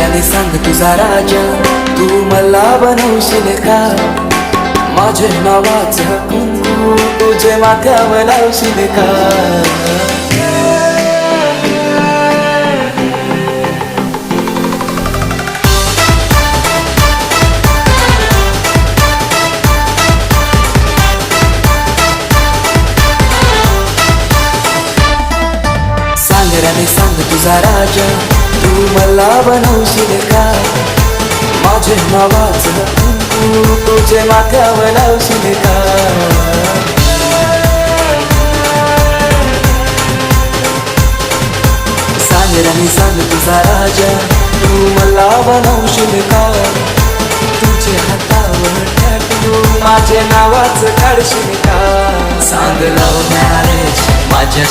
सांगराने सांग तुझा राजा, तू मला बनवशील का? माझे नावाचं कुंकू तुझे माथ्यावर लावशील का? सांगराने सांग तुझा राजा, तू मला बनवशील का? माझे नावाचं कुंकू तुझे माथ्यावर लावशील का? सांगराने सांग तुझा राजा, तू मला बनवशील का? तुझे हातावर टॅटू माझे नावाचं काढशील का? सांग लव्ह मॅरेज माझ्या